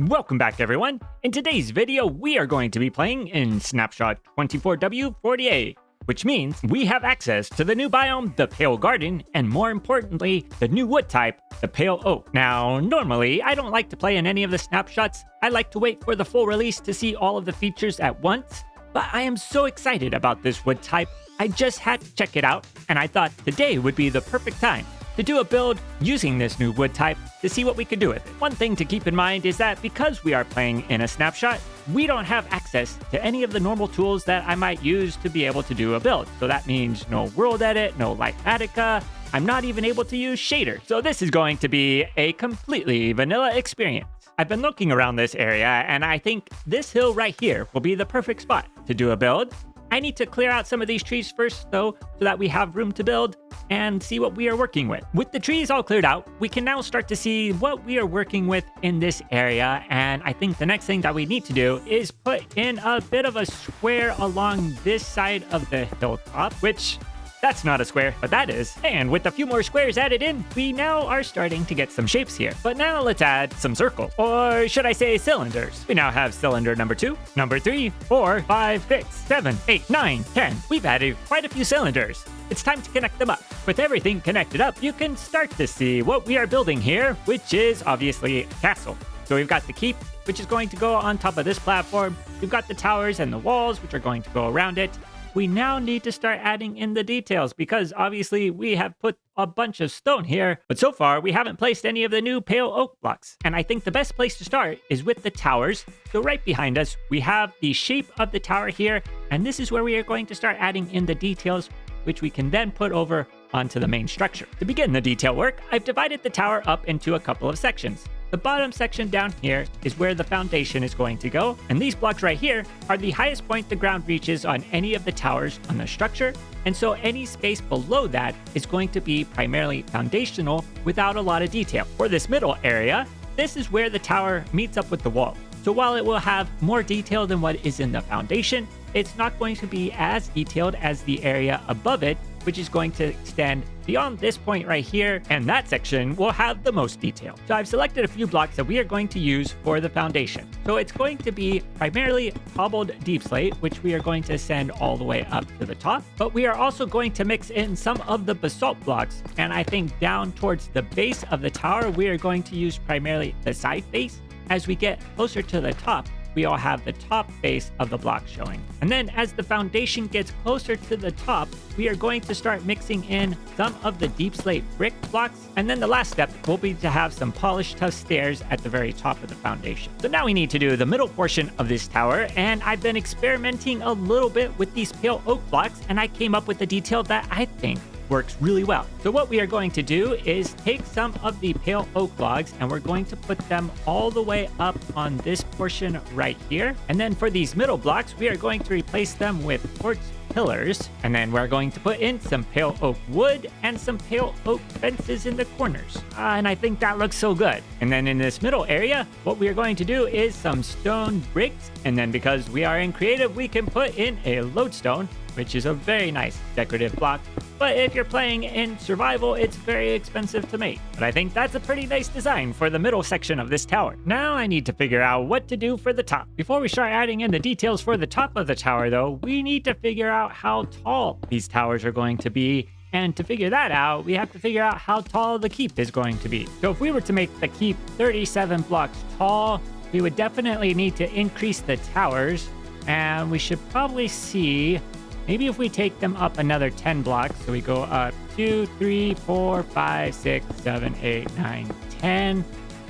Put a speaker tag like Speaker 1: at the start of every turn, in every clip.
Speaker 1: Welcome back everyone. In today's video, we are going to be playing in Snapshot 24W48, which means we have access to the new biome, the Pale Garden, and more importantly, the new wood type, the Pale Oak. Now, normally, I don't like to play in any of the snapshots. I like to wait for the full release to see all of the features at once, but I am so excited about this wood type. I just had to check it out, and I thought today would be the perfect time to do a build using this new wood type to see what we could do with it. One thing to keep in mind is that because we are playing in a snapshot, we don't have access to any of the normal tools that I might use to be able to do a build. So that means no world edit, no Lightatica. I'm not even able to use shader. So this is going to be a completely vanilla experience. I've been looking around this area and I think this hill right here will be the perfect spot to do a build. I need to clear out some of these trees first though, so that we have room to build and see what we are working with. With the trees all cleared out, we can now start to see what we are working with in this area. And I think the next thing that we need to do is put in a bit of a square along this side of the hilltop, which that's not a square, but that is. And with a few more squares added in, we now are starting to get some shapes here. But now let's add some circles, or should I say cylinders. We now have cylinder number 2, number 3, 4, 5, 6, 7, 8, 9, 10. We've added quite a few cylinders. It's time to connect them up. With everything connected up, you can start to see what we are building here, which is obviously a castle. So we've got the keep, which is going to go on top of this platform. We've got the towers and the walls, which are going to go around it. We now need to start adding in the details because obviously we have put a bunch of stone here, but so far we haven't placed any of the new pale oak blocks. And I think the best place to start is with the towers. So right behind us, we have the shape of the tower here, and this is where we are going to start adding in the details, which we can then put over onto the main structure. To begin the detail work, I've divided the tower up into a couple of sections. The bottom section down here is where the foundation is going to go, and these blocks right here are the highest point the ground reaches on any of the towers on the structure, and so any space below that is going to be primarily foundational without a lot of detail. For this middle area, this is where the tower meets up with the wall. So while it will have more detail than what is in the foundation, it's not going to be as detailed as the area above it, which is going to extend beyond this point right here, and that section will have the most detail. So I've selected a few blocks that we are going to use for the foundation. So it's going to be primarily cobbled deep slate, which we are going to send all the way up to the top, but we are also going to mix in some of the basalt blocks, and I think down towards the base of the tower, we are going to use primarily the side face. As we get closer to the top, we all have the top face of the block showing. And then as the foundation gets closer to the top, we are going to start mixing in some of the deep slate brick blocks. And then the last step will be to have some polished tuff stairs at the very top of the foundation. So now we need to do the middle portion of this tower. And I've been experimenting a little bit with these pale oak blocks, and I came up with a detail that I think works really well. So what we are going to do is take some of the pale oak logs and we're going to put them all the way up on this portion right here. And then for these middle blocks, we are going to replace them with quartz pillars. And then we're going to put in some pale oak wood and some pale oak fences in the corners. And I think that looks so good. And then in this middle area, what we are going to do is some stone bricks. And then because we are in creative, we can put in a lodestone, which is a very nice decorative block. But if you're playing in survival, it's very expensive to make. But I think that's a pretty nice design for the middle section of this tower. Now I need to figure out what to do for the top. Before we start adding in the details for the top of the tower though, we need to figure out how tall these towers are going to be. And to figure that out, we have to figure out how tall the keep is going to be. So if we were to make the keep 37 blocks tall, we would definitely need to increase the towers. And we should probably see, maybe if we take them up another 10 blocks, so we go up 2, 3, 4, 5, 6, 7, 8, 9, 10.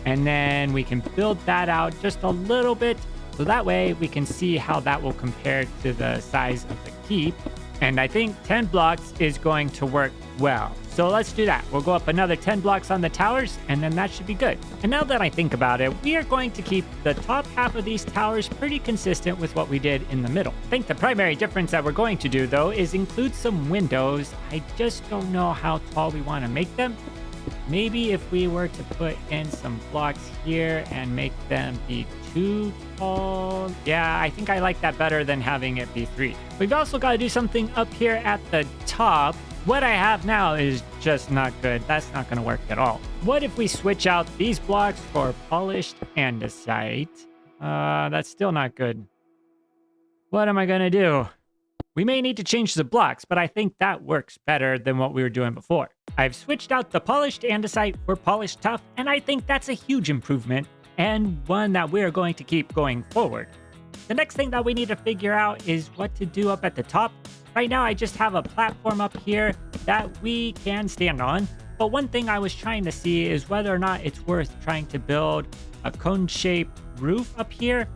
Speaker 1: And then we can build that out just a little bit. So that way we can see how that will compare to the size of the keep. And I think 10 blocks is going to work well. So let's do that. We'll go up another 10 blocks on the towers, and then that should be good. And now that I think about it, we are going to keep the top half of these towers pretty consistent with what we did in the middle. I think the primary difference that we're going to do, though, is include some windows. I just don't know how tall we want to make them. Maybe if we were to put in some blocks here and make them be 2 tall. Yeah, I think I like that better than having it be 3. We've also got to do something up here at the top. what I have now is just not good. That's not going to work at all. What if we switch out these blocks for polished andesite? That's still not good. What am I going to do? We may need to change the blocks, but I think that works better than what we were doing before. I've switched out the polished andesite for polished tuff, and I think that's a huge improvement, and one that we're going to keep going forward. The next thing that we need to figure out is what to do up at the top. Right now, I just have a platform up here that we can stand on, but one thing I was trying to see is whether or not it's worth trying to build a cone-shaped roof up here.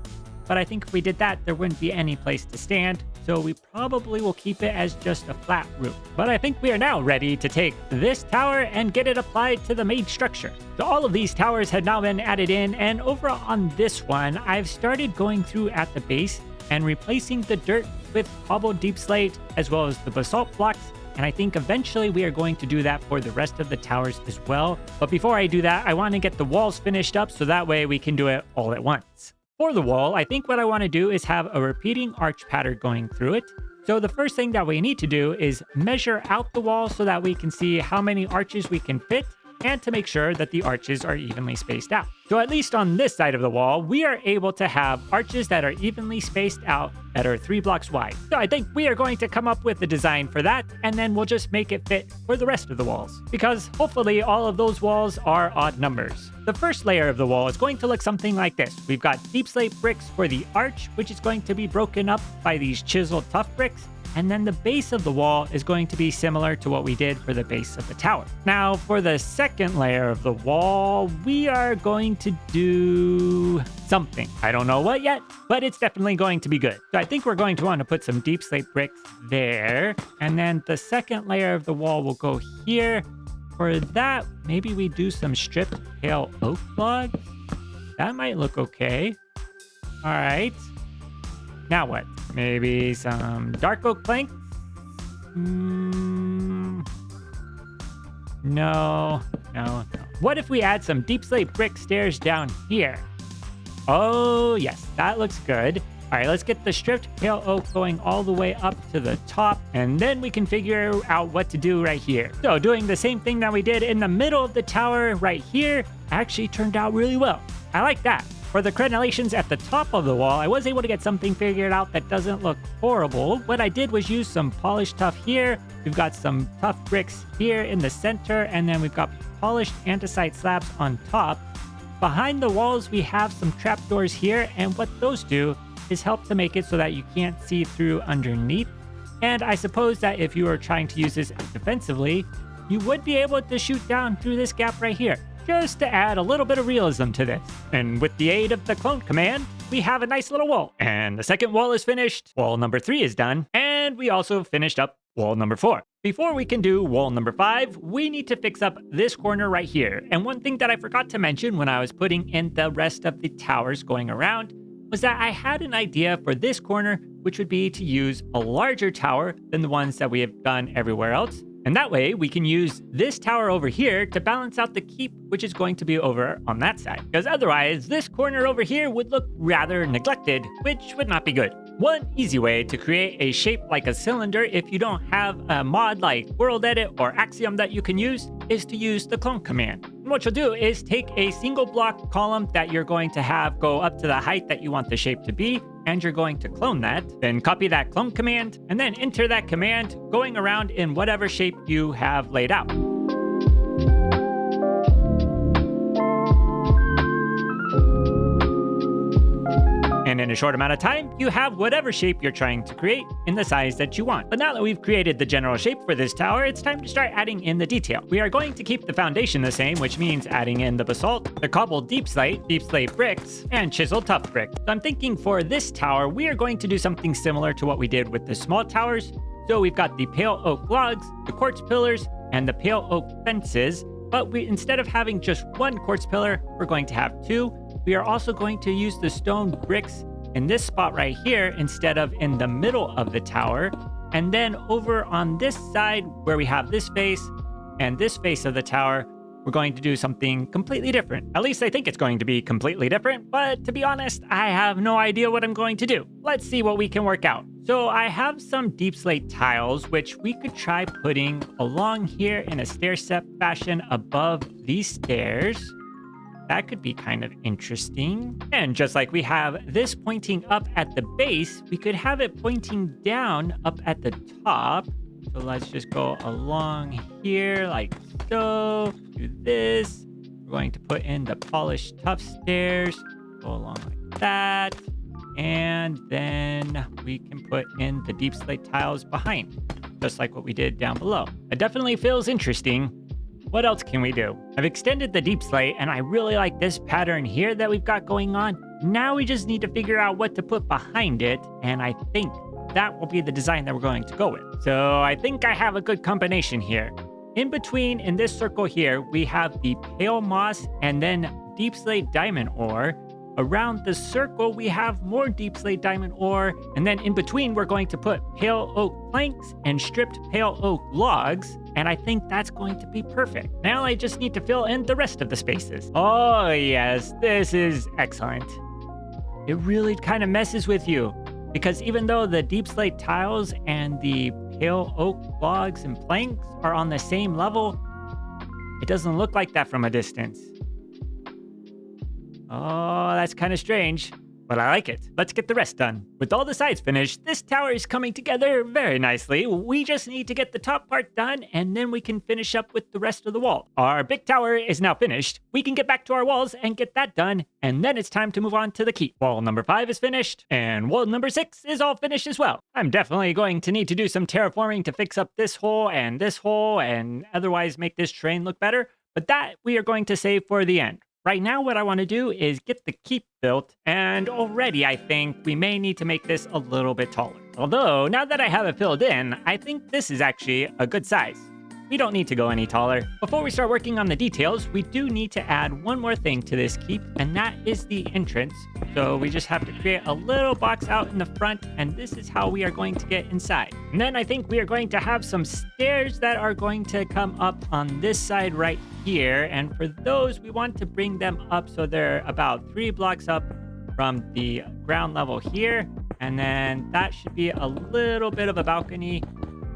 Speaker 1: But I think if we did that, there wouldn't be any place to stand, so we probably will keep it as just a flat roof. But I think we are now ready to take this tower and get it applied to the main structure. So all of these towers had now been added in, and over on this one, I've started going through at the base and replacing the dirt with cobbled deep slate as well as the basalt blocks. And I think eventually we are going to do that for the rest of the towers as well. But before I do that, I want to get the walls finished up so that way we can do it all at once. For the wall, I think what I want to do is have a repeating arch pattern going through it. So the first thing that we need to do is measure out the wall so that we can see how many arches we can fit and to make sure that the arches are evenly spaced out. So at least on this side of the wall, we are able to have arches that are evenly spaced out that are 3 blocks wide. So I think we are going to come up with a design for that, and then we'll just make it fit for the rest of the walls, because hopefully all of those walls are odd numbers. The first layer of the wall is going to look something like this. We've got deep slate bricks for the arch, which is going to be broken up by these chiseled tough bricks. And then the base of the wall is going to be similar to what we did for the base of the tower. Now, for the second layer of the wall, we are going to do something. I don't know what yet, but it's definitely going to be good. So I think we're going to want to put some deep slate bricks there. And then the second layer of the wall will go here. For that, maybe we do some stripped pale oak logs. That might look okay. All right. Now what? Maybe some dark oak planks? No. What if we add some deep slate brick stairs down here? Oh, yes, that looks good. All right, let's get the stripped pale oak going all the way up to the top, and then we can figure out what to do right here. So doing the same thing that we did in the middle of the tower right here actually turned out really well. I like that. For the crenellations at the top of the wall, I was able to get something figured out that doesn't look horrible. What I did was use some polished tuff here. We've got some tough bricks here in the center, and then we've got polished andesite slabs on top. Behind the walls, we have some trapdoors here, and what those do is help to make it so that you can't see through underneath. And I suppose that if you are trying to use this defensively, you would be able to shoot down through this gap right here, just to add a little bit of realism to this. And with the aid of the clone command, we have a nice little wall. And the second wall is finished. Wall number 3 is done. And we also finished up wall number 4. Before we can do wall number 5, we need to fix up this corner right here. And one thing that I forgot to mention when I was putting in the rest of the towers going around was that I had an idea for this corner, which would be to use a larger tower than the ones that we have done everywhere else. And that way we can use this tower over here to balance out the keep, which is going to be over on that side. Because otherwise, this corner over here would look rather neglected, which would not be good. One easy way to create a shape like a cylinder if you don't have a mod like World Edit or Axiom that you can use is to use the clone command. And what you'll do is take a single block column that you're going to have go up to the height that you want the shape to be, and you're going to clone that, then copy that clone command, and then enter that command going around in whatever shape you have laid out. And in a short amount of time, you have whatever shape you're trying to create in the size that you want. But now that we've created the general shape for this tower, it's time to start adding in the detail. We are going to keep the foundation the same, which means adding in the basalt, the cobbled deep slate bricks, and chiseled tough bricks. So I'm thinking for this tower, we are going to do something similar to what we did with the small towers. So we've got the pale oak logs, the quartz pillars, and the pale oak fences. But instead of having just one quartz pillar, we're going to have 2. We are also going to use the stone bricks in this spot right here instead of in the middle of the tower. And then over on this side where we have this face and this face of the tower, we're going to do something completely different. At least I think it's going to be completely different, but to be honest, I have no idea what I'm going to do. Let's see what we can work out. So I have some deep slate tiles, which we could try putting along here in a stair step fashion above these stairs. That could be kind of interesting. And just like we have this pointing up at the base, we could have it pointing down up at the top. So let's just go along here like so. Do this. We're going to put in the polished tough stairs. Go along like that. And then we can put in the deep slate tiles behind, just like what we did down below. It definitely feels interesting. What else can we do? I've extended the deep slate and I really like this pattern here that we've got going on. Now we just need to figure out what to put behind it. And I think that will be the design that we're going to go with. So I think I have a good combination here. In between, in this circle here, we have the pale moss and then deep slate diamond ore. Around the circle, we have more deep slate diamond ore. And then in between, we're going to put pale oak planks and stripped pale oak logs. And I think that's going to be perfect. Now I just need to fill in the rest of the spaces. Oh yes, this is excellent. It really kind of messes with you, because even though the deep slate tiles and the pale oak logs and planks are on the same level, it doesn't look like that from a distance. Oh, that's kind of strange, but I like it. Let's get the rest done. With all the sides finished, this tower is coming together very nicely. We just need to get the top part done, and then we can finish up with the rest of the wall. Our big tower is now finished. We can get back to our walls and get that done, and then it's time to move on to the keep. Wall number 5 is finished, and wall number 6 is all finished as well. I'm definitely going to need to do some terraforming to fix up this hole, and otherwise make this terrain look better, but that we are going to save for the end. Right now, what I want to do is get the keep built, and already I think we may need to make this a little bit taller. Although, now that I have it filled in, I think this is actually a good size. We don't need to go any taller. Before we start working on the details, we do need to add one more thing to this keep, and that is the entrance. So we just have to create a little box out in the front, and this is how we are going to get inside. And then I think we are going to have some stairs that are going to come up on this side right here. And for those, we want to bring them up so they're about 3 blocks up from the ground level here. And then that should be a little bit of a balcony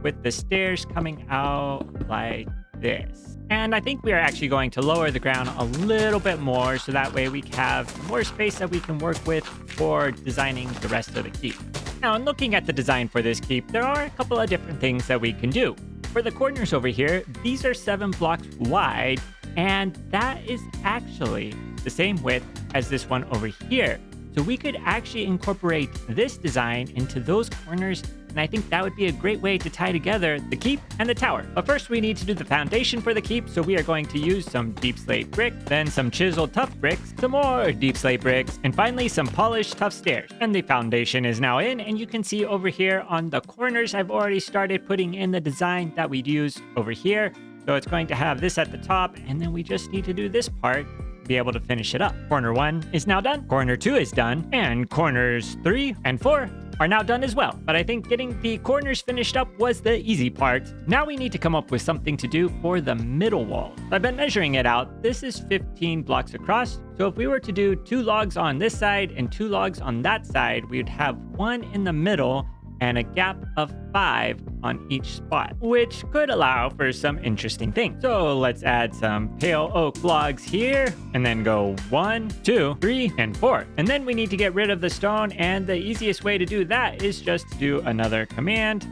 Speaker 1: with the stairs coming out like this. And I think we are actually going to lower the ground a little bit more so that way we have more space that we can work with for designing the rest of the keep. Now, in looking at the design for this keep, there are a couple of different things that we can do. For the corners over here, these are 7 blocks wide, and that is actually the same width as this one over here. So we could actually incorporate this design into those corners, and I think that would be a great way to tie together the keep and the tower. But first we need to do the foundation for the keep, so we are going to use some deep slate brick, then some chiseled tough bricks, some more deep slate bricks, and finally some polished tough stairs. And the foundation is now in, and you can see over here on the corners, I've already started putting in the design that we'd use over here. So it's going to have this at the top, and then we just need to do this part to be able to finish it up. Corner 1 is now done, corner 2 is done, and corners 3 and 4 are now done as well. But I think getting the corners finished up was the easy part. Now we need to come up with something to do for the middle wall. I've been measuring it out. This is 15 blocks across. So if we were to do 2 logs on this side and 2 logs on that side, we would have 1 in the middle and a gap of 5 on each spot, which could allow for some interesting things. So let's add some pale oak logs here, and then go 1, 2, 3, and 4. And then we need to get rid of the stone, and the easiest way to do that is just to do another command.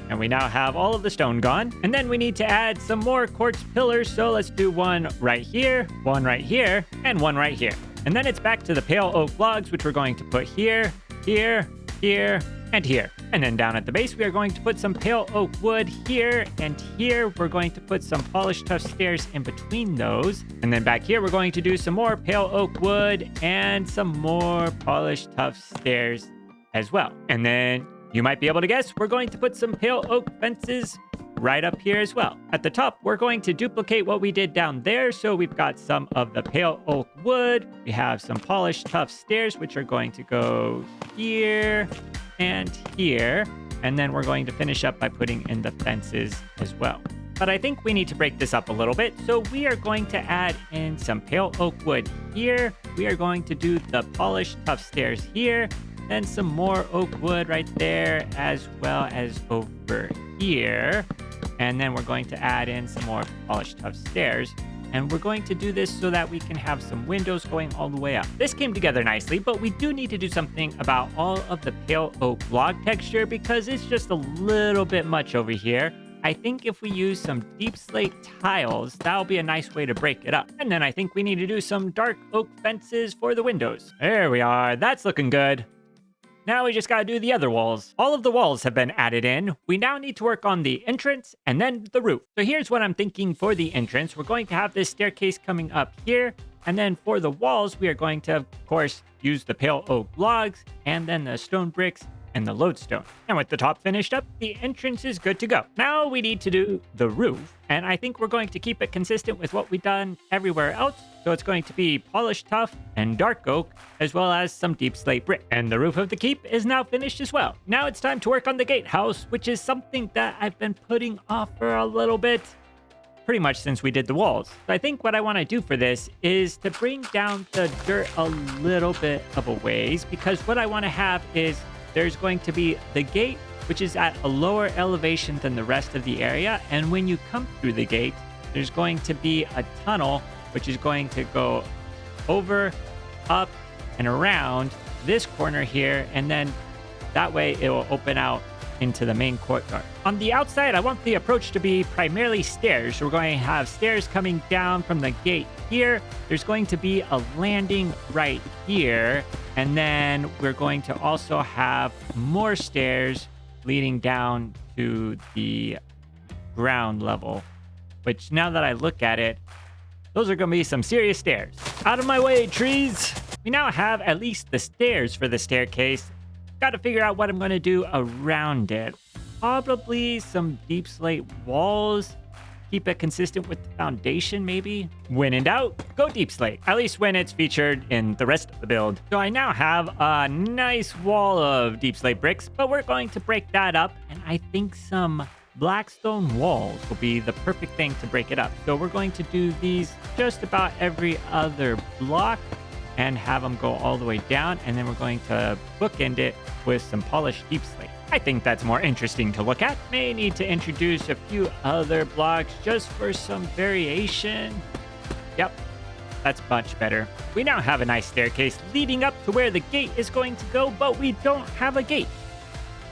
Speaker 1: And we now have all of the stone gone. And then we need to add some more quartz pillars, so let's do 1 right here, 1 right here, and 1 right here. And then it's back to the pale oak logs, which we're going to put here, here, here, and here. And then down at the base, we are going to put some pale oak wood here, and here we're going to put some polished tough stairs in between those. And then back here, we're going to do some more pale oak wood and some more polished tough stairs as well. And then you might be able to guess, we're going to put some pale oak fences right up here as well. At the top, we're going to duplicate what we did down there. So we've got some of the pale oak wood. We have some polished tough stairs, which are going to go here and here. And then we're going to finish up by putting in the fences as well. but I think we need to break this up a little bit. So we are going to add in some pale oak wood here. We are going to do the polished tough stairs here, and some more oak wood right there, as well as over here. And then we're going to add in some more polished tough stairs. And we're going to do this so that we can have some windows going all the way up. This came together nicely, but we do need to do something about all of the pale oak block texture because it's just a little bit much over here. I think if we use some deep slate tiles, that'll be a nice way to break it up. And then I think we need to do some dark oak fences for the windows. There we are. That's looking good. Now we just gotta do the other walls. All of the walls have been added in. We now need to work on the entrance and then the roof. So here's what I'm thinking for the entrance. We're going to have this staircase coming up here. And then for the walls, we are going to, of course, use the pale oak logs and then the stone bricks and the lodestone. And with the top finished up, the entrance is good to go. Now we need to do the roof. And I think we're going to keep it consistent with what we've done everywhere else. So it's going to be polished tough and dark oak, as well as some deep slate brick. And the roof of the keep is now finished as well. Now it's time to work on the gatehouse, which is something that I've been putting off for a little bit, pretty much since we did the walls. So I think what I want to do for this is to bring down the dirt a little bit of a ways, because what I want to have is there's going to be the gate, which is at a lower elevation than the rest of the area. And when you come through the gate, there's going to be a tunnel, which is going to go over, up, and around this corner here. And then that way it will open out into the main courtyard. On the outside, I want the approach to be primarily stairs. So we're going to have stairs coming down from the gate here. There's going to be a landing right here. And then we're going to also have more stairs leading down to the ground level, which now that I look at it, those are going to be some serious stairs. Out of my way, trees! We now have at least the stairs for the staircase. Got to figure out what I'm going to do around it. Probably some deep slate walls. Keep it consistent with the foundation, maybe. When in doubt, go deep slate. At least when it's featured in the rest of the build. So I now have a nice wall of deep slate bricks, but we're going to break that up. And I think some black stone walls will be the perfect thing to break it up. So we're going to do these just about every other block and have them go all the way down. And then we're going to bookend it with some polished deep slate. I think that's more interesting to look at. May need to introduce a few other blocks just for some variation. Yep, that's much better. We now have a nice staircase leading up to where the gate is going to go, but we don't have a gate.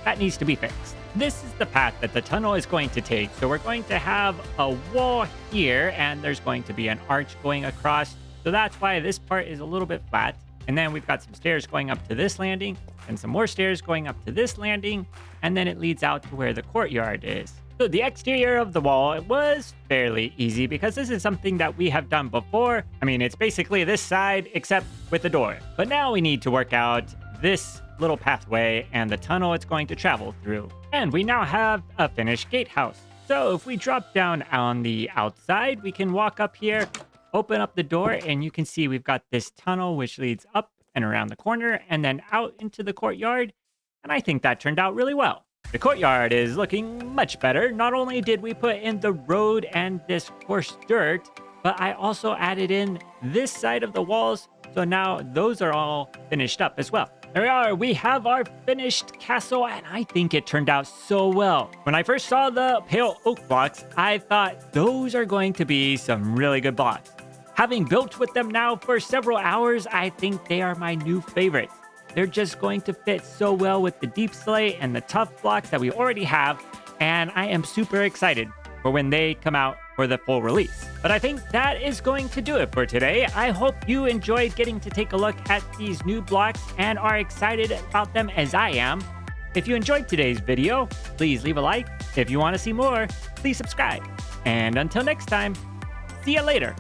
Speaker 1: That needs to be fixed. This is the path that the tunnel is going to take. So we're going to have a wall here, and there's going to be an arch going across. So that's why this part is a little bit flat. And then we've got some stairs going up to this landing and some more stairs going up to this landing. And then it leads out to where the courtyard is. So the exterior of the wall was fairly easy because this is something that we have done before. I mean, it's basically this side except with the door. But now we need to work out this little pathway and the tunnel it's going to travel through. And we now have a finished gatehouse. So if we drop down on the outside, we can walk up here, open up the door, and you can see we've got this tunnel which leads up and around the corner and then out into the courtyard. And I think that turned out really well. The courtyard is looking much better. Not only did we put in the road and this coarse dirt, but I also added in this side of the walls. So now those are all finished up as well. There we are. We have our finished castle, and I think it turned out so well. When I first saw the pale oak blocks, I thought those are going to be some really good blocks. Having built with them now for several hours, I think they are my new favorites. They're just going to fit so well with the deep slate and the tough blocks that we already have, and I am super excited for when they come out for the full release. But I think that is going to do it for today. I hope you enjoyed getting to take a look at these new blocks and are excited about them as I am. If you enjoyed today's video, please leave a like. If you want to see more, please subscribe. And until next time, see you later.